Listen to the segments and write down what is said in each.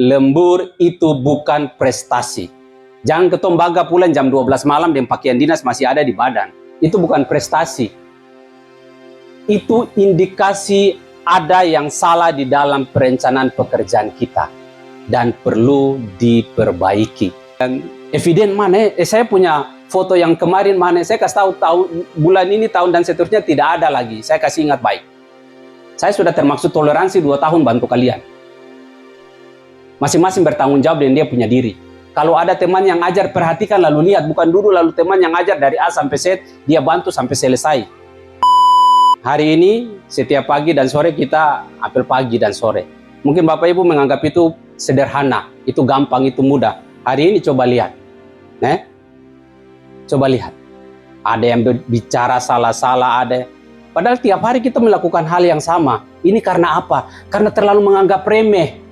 Lembur itu bukan prestasi. Jangan ketemu bangga pulang jam 12 malam dan pakaian dinas masih ada di badan. Itu bukan prestasi. Itu indikasi ada yang salah di dalam perencanaan pekerjaan kita dan perlu diperbaiki. Dan eviden mana? Saya punya foto yang kemarin mana? Saya kasih tahu bulan ini, tahun dan seterusnya tidak ada lagi. Saya kasih ingat baik. Saya sudah termaksud toleransi 2 tahun bantu kalian. Masing-masing bertanggung jawab dan dia punya diri. Kalau ada teman yang ajar, perhatikan lalu lihat. Bukan dulu lalu teman yang ajar dari A sampai Z, dia bantu sampai selesai. Hari ini, setiap pagi dan sore kita apel pagi dan sore. Mungkin Bapak Ibu menganggap itu sederhana, itu gampang, itu mudah. Hari ini coba lihat. Coba lihat. Ada yang bicara salah-salah, ada. Padahal tiap hari kita melakukan hal yang sama. Ini karena apa? Karena terlalu menganggap remeh.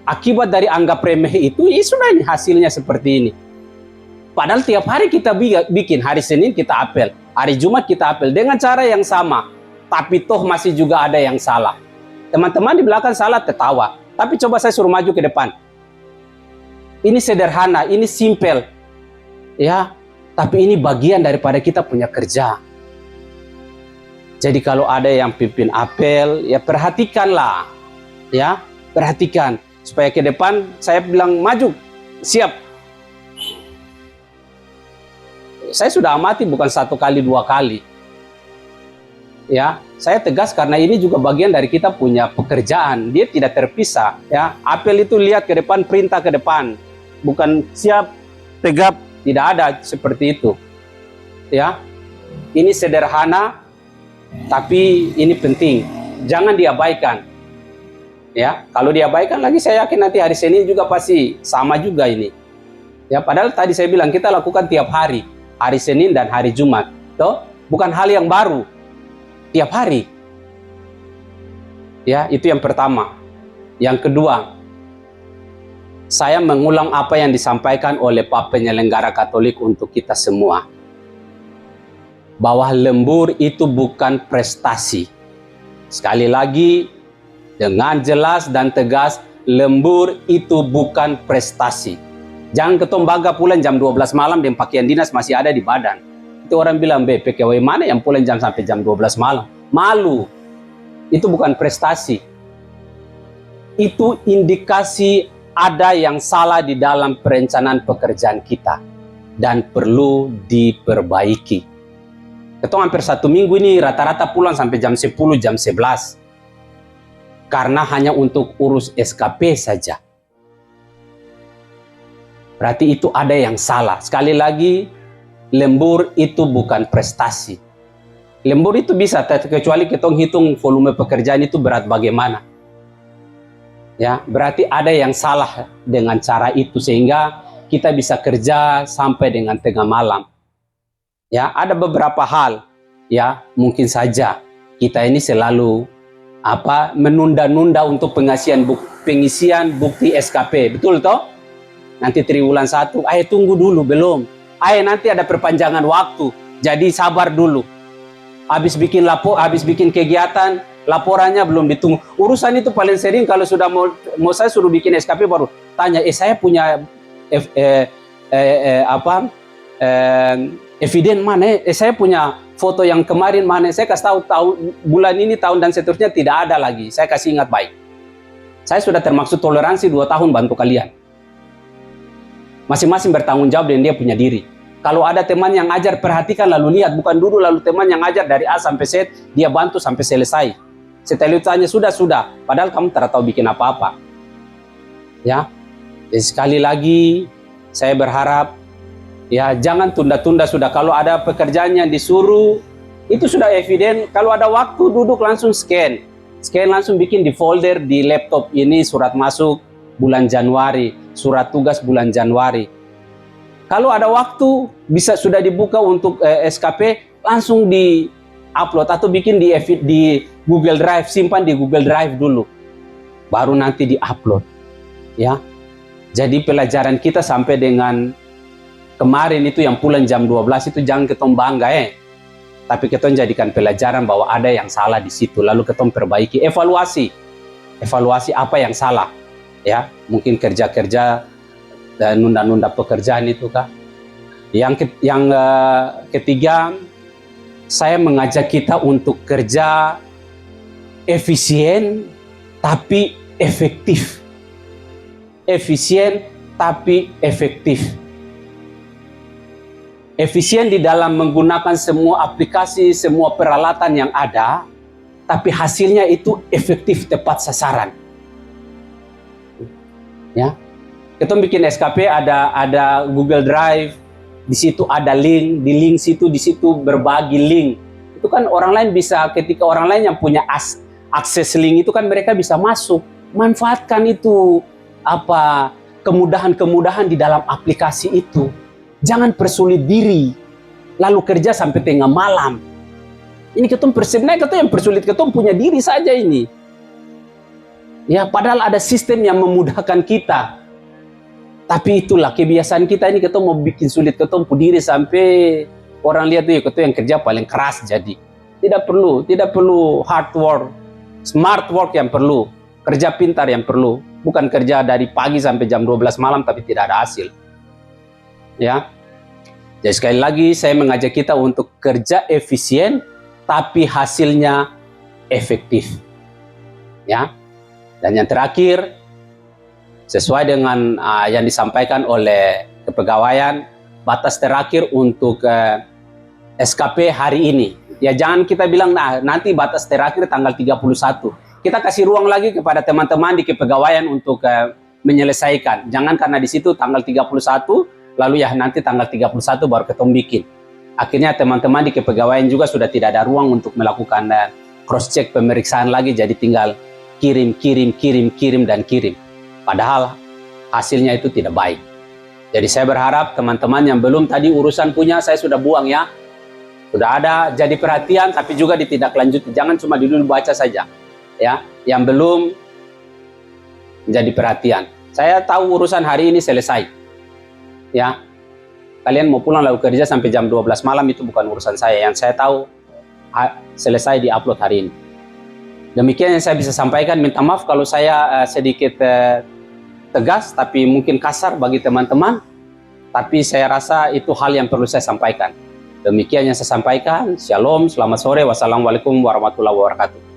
Akibat dari anggap remeh itu, sudah ini hasilnya seperti ini. Padahal tiap hari kita bikin, hari Senin kita apel, hari Jumat kita apel, dengan cara yang sama. Tapi toh masih juga ada yang salah. Teman-teman di belakang salah, tertawa. Tapi coba saya suruh maju ke depan. Ini sederhana, ini simple. Ya, tapi ini bagian daripada kita punya kerja. Jadi kalau ada yang pimpin apel, ya perhatikanlah. Ya, perhatikan. Supaya ke depan saya bilang maju, siap. Saya sudah amati bukan 1 kali 2 kali. Ya, saya tegas karena ini juga bagian dari kita punya pekerjaan. Dia tidak terpisah. Ya, apel itu lihat ke depan, perintah ke depan, bukan siap, tegap, tidak ada seperti itu. Ya, ini sederhana, tapi ini penting. Jangan diabaikan. Ya, kalau diabaikan lagi saya yakin nanti hari Senin juga pasti sama juga ini. Ya, padahal tadi saya bilang kita lakukan tiap hari, hari Senin dan hari Jumat. Toh, bukan hal yang baru. Tiap hari. Ya, itu yang pertama. Yang kedua, saya mengulang apa yang disampaikan oleh Pak Penyelenggara Katolik untuk kita semua. Bahwa lembur itu bukan prestasi. Sekali lagi, dengan jelas dan tegas, lembur itu bukan prestasi. Jangan ketemu bangga pulang jam 12 malam dan pakaian dinas masih ada di badan. Itu orang bilang, PKW mana yang pulang sampai jam 12 malam? Malu. Itu bukan prestasi. Itu indikasi ada yang salah di dalam perencanaan pekerjaan kita dan perlu diperbaiki. Ketemu hampir 1 minggu ini rata-rata pulang sampai jam 10, jam 11. Karena hanya untuk urus SKP saja. Berarti itu ada yang salah. Sekali lagi, lembur itu bukan prestasi. Lembur itu bisa, kecuali kita hitung volume pekerjaan itu berat bagaimana. Ya, berarti ada yang salah dengan cara itu sehingga kita bisa kerja sampai dengan tengah malam. Ya, ada beberapa hal, ya mungkin saja kita ini selalu menunda-nunda untuk pengisian bukti SKP, betul toh? Nanti triwulan 1, tunggu dulu, belum. Nanti ada perpanjangan waktu, jadi sabar dulu. Habis bikin kegiatan, laporannya belum ditunggu. Urusan itu paling sering kalau sudah mau saya suruh bikin SKP baru tanya, saya punya eviden mana? Saya punya foto yang kemarin mana? Saya kasih tahu bulan ini, tahun dan seterusnya tidak ada lagi. Saya kasih ingat baik. Saya sudah termaksud toleransi 2 tahun bantu kalian. Masing-masing bertanggung jawab dan dia punya diri. Kalau ada teman yang ajar, perhatikan lalu lihat. Bukan dulu lalu teman yang ajar dari A sampai Z, dia bantu sampai selesai. Setelah itu tanya, sudah. Padahal kamu tidak tahu bikin apa-apa. Ya, jadi sekali lagi saya berharap, ya jangan tunda-tunda sudah. Kalau ada pekerjaan yang disuruh, itu sudah eviden. Kalau ada waktu duduk langsung scan langsung bikin di folder di laptop ini surat masuk bulan Januari, surat tugas bulan Januari. Kalau ada waktu bisa sudah dibuka untuk SKP, langsung di upload atau bikin di Google Drive, simpan di Google Drive dulu, baru nanti di upload. Ya, jadi pelajaran kita sampai dengan kemarin itu yang pulang jam 12 itu jangan ketemu bangga tapi kita jadikan pelajaran bahwa ada yang salah di situ, lalu kita perbaiki, evaluasi apa yang salah. Ya, mungkin kerja-kerja dan nunda-nunda pekerjaan itu kah. Yang ketiga, saya mengajak kita untuk kerja efisien tapi efektif. Efisien tapi efektif. Efisien di dalam menggunakan semua aplikasi, semua peralatan yang ada, tapi hasilnya itu efektif, tepat sasaran. Ya, kita bikin SKP ada Google Drive, di situ ada link, di link situ, di situ berbagi link. Itu kan orang lain bisa, ketika orang lain yang punya akses link itu kan mereka bisa masuk, manfaatkan itu kemudahan-kemudahan di dalam aplikasi itu. Jangan persulit diri, lalu kerja sampai tengah malam. Ini sebenarnya yang persulit punya diri saja ini. Ya, padahal ada sistem yang memudahkan kita. Tapi itulah kebiasaan kita ini, kita mau bikin sulit diri sampai orang lihat tuh ya yang kerja paling keras jadi. Tidak perlu hard work, smart work yang perlu, kerja pintar yang perlu, bukan kerja dari pagi sampai jam 12 malam tapi tidak ada hasil. Ya. Jadi sekali lagi saya mengajak kita untuk kerja efisien tapi hasilnya efektif. Ya. Dan yang terakhir, sesuai dengan yang disampaikan oleh kepegawaian, batas terakhir untuk SKP hari ini. Ya jangan kita bilang, nah nanti batas terakhir tanggal 31. Kita kasih ruang lagi kepada teman-teman di kepegawaian untuk menyelesaikan. Jangan karena di situ tanggal 31, lalu ya nanti tanggal 31 baru ketemu bikin. Akhirnya teman-teman di kepegawaian juga sudah tidak ada ruang untuk melakukan cross-check pemeriksaan lagi, jadi tinggal kirim. Padahal hasilnya itu tidak baik. Jadi saya berharap teman-teman yang belum tadi urusan punya, saya sudah buang ya. Sudah ada, jadi perhatian tapi juga ditindaklanjuti. Jangan cuma dulu baca saja. Ya, yang belum jadi perhatian. Saya tahu urusan hari ini selesai. Ya. Kalian mau pulang lalu kerja sampai jam 12 malam itu bukan urusan saya. Yang saya tahu selesai di-upload hari ini. Demikian yang saya bisa sampaikan. Minta maaf kalau saya sedikit tegas, tapi mungkin kasar bagi teman-teman. Tapi saya rasa itu hal yang perlu saya sampaikan. Demikian yang saya sampaikan. Shalom, selamat sore. Wassalamualaikum warahmatullahi wabarakatuh.